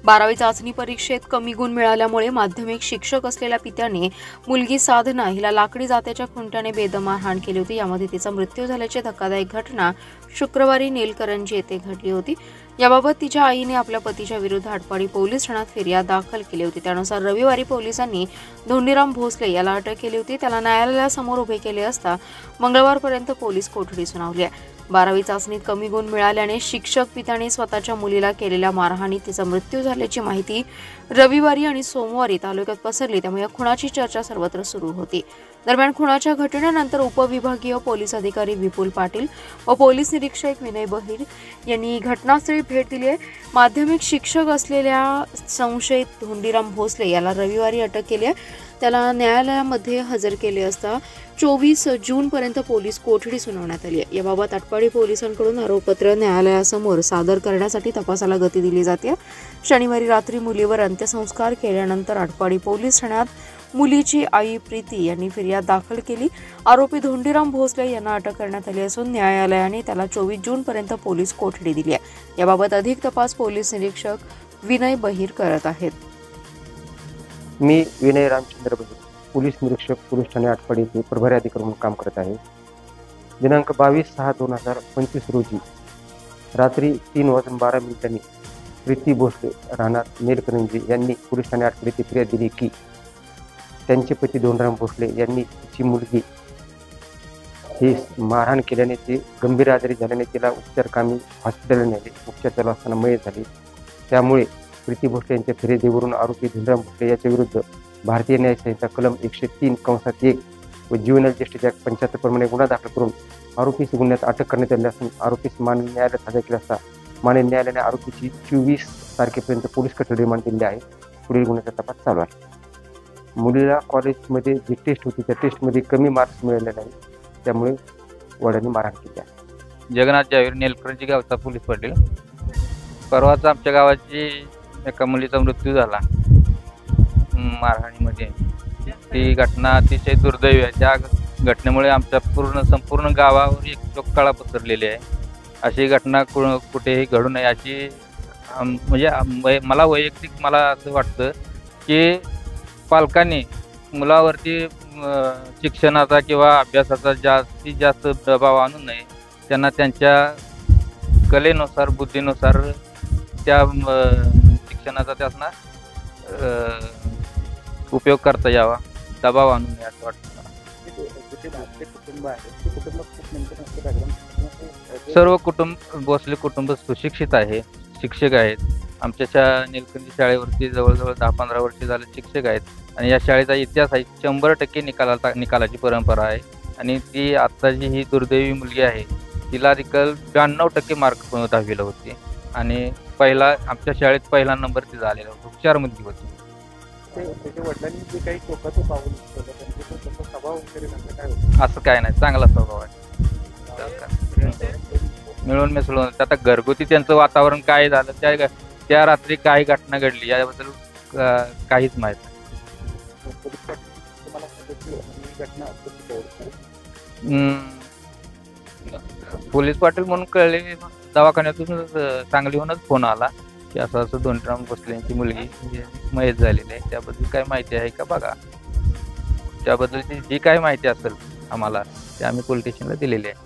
12वी चाचणी परीक्षेत कमी गुण मिळाल्यामुळे माध्यमिक शिक्षक असलेल्या पित्याने मुलगी साधना हिला लाकडी जात्याच्या खुंट्याने बेदम मारहाण केली होती। यामध्ये तिचा मृत्यू झाल्याची धक्कादायक घटना शुक्रवारी नीलकरंजी येथे घडली होती। याबाबत तिच्या आईने आपल्या पतीच्या विरुद्ध आटपाडी पोलीस ठाण्यात फिर्याद दाखल केली होती। त्यानुसार रविवारी पोलिसांनी धोंडीराम भोसले याला अटक केली होती। त्याला न्यायालयासमोर उभे केले असता मंगळवारपर्यंत पोलीस कोठडी सुनावली आहे। 12वी चाचणीत कमी गुण मिळाल्याने शिक्षक पित्याने स्वतःच्या मुलीला केलेल्या मारहाणीत तिचा मृत्यू झाल्याची माहिती रविवारी आणि सोमवारी तालुक्यात पसरली। त्यामुळे या खुनाची चर्चा सर्वत्र सुरू होती। दरम्यान खुनाच्या घटनेनंतर उपविभागीय पोलीस अधिकारी विपुल पाटील व पोलीस निरीक्षक विनय बहिर यांनी घटनास्थळी भेट दिली आहे। माध्यमिक शिक्षक असलेल्या संशयित धोंडीराम भोसले याला रविवारी अटक केली आहे। त्याला न्यायालयामध्ये हजर केले असता 24 जूनपर्यंत पोलीस कोठडी सुनावण्यात आली आहे। याबाबत आटपाडी पोलिसांकडून आरोपपत्र न्यायालयासमोर सादर करण्यासाठी तपासाला गती दिली जाते। शनिवारी रात्री मुलीवर अंत्यसंस्कार केल्यानंतर आटपाडी पोलीस ठाण्यात मुलीची आई प्रीती यांनी फिर्याद दाखल केली। आरोपी धोंडीराम भोसले यांना अटक करण्यात आली असून न्यायालयाने त्याला 24 जूनपर्यंत पोलीस कोठडी दिली आहे। याबाबत अधिक तपास पोलीस निरीक्षक विनय बहिर करत आहेत। मी विनय रामचंद्र बहिर, पोलीस निरीक्षक, पोलीस ठाणे आटपाडी येथे प्रभारी अधिकारी म्हणून काम करत आहे। दिनांक 22/6/2025 रोजी रात्री 3:12 प्रीती भोसले राहणार नीलकरंजी यांनी पोलीस ठाणे आटपाडी येथे फिर्याद दिली की त्यांचे पती धोंडीराम भोसले यांनी तिची मुलगी ही मारहाण केल्याने ती गंभीर आजारी झाल्याने तिला उपचारकामी हॉस्पिटलला नेले। उपचार चालू असताना मयत झाली। त्यामुळे प्रीती भोसले यांच्या फिर्यादीवरून आरोपी धोंडीराम भोसले याच्या विरुद्ध भारतीय न्याय संहिता कलम 103(1) व ज्युव्हेनाइल जस्टिस ॲक्ट 75 प्रमाणे गुन्हा दाखल करून आरोपीस गुन्ह्यात अटक करण्यात आली असून आरोपीस माननीय न्यायालयात हजर केला असता माननीय न्यायालयाने आरोपीची 24 तारखेपर्यंत पोलीस कस्टडी रिमांड दिली आहे। पुढील गुन्ह्याचा तपास चालू आहे। मुलीला कॉलेजमध्ये जी टेस्ट होती त्या टेस्टमध्ये कमी मार्क्स मिळाले नाही, त्यामुळे वडिलांनी मारहाण केली आहे। जगन्नाथ जावीर, नीलकरंजी गावचा पोलीस पाटील। परवाच आमच्या गावाची एका मुलीचा मृत्यू झाला मारहाणीमध्ये। ती घटना अतिशय दुर्दैवी आहे। त्या घटनेमुळे आमच्या संपूर्ण गावावर एक शोककळा पसरलेली आहे। अशी घटना कुठेही घडू नये अशी म्हणजे मला वैयक्तिक असं वाटतं की पालकांनी मुलावरती शिक्षणाचा किंवा अभ्यासाचा जास्तीत जास्त दबाव आणू नये। त्यांना त्यांच्या कलेनुसार, बुद्धीनुसार त्या शिक्षणाचा त्यांना उपयोग करता यावा, दबाव आणू नये असं वाटतं मला। सर्व कुटुंब भोसले कुटुंब सुशिक्षित आहे, शिक्षक आहेत। आमच्या नीलकंठी शाळेवरती जवळजवळ 10-15 वर्षे झाले शिक्षक आहेत आणि या शाळेचा इतिहास आहे। 100% निकालाची परंपरा आहे आणि ती आत्ताची ही दुर्दैवी मुलगी आहे, तिला देखील 92% मार्क 10वीला होते आणि आमच्या शाळेत पहिला नंबर तिचा आलेला होता। 4 मुलगी होती। असं काय नाही, चांगला स्वभाव आहे। मिळून मिसळून आता घरगुती त्यांचं वातावरण काय झालं, त्या रात्री काही घटना घडली याबद्दल काहीच माहित नाही। पोलीस पाटील म्हणून कळले, दवाखान्यातून सांगलीहूनच फोन आला की असं धोंडीराम भोसले यांची मुलगी मयत झालेली आहे। त्याबद्दल काय माहिती आहे का बघा। त्याबद्दलची जी काही माहिती असेल आम्हाला ते आम्ही पोलीस स्टेशनला दिलेली आहे।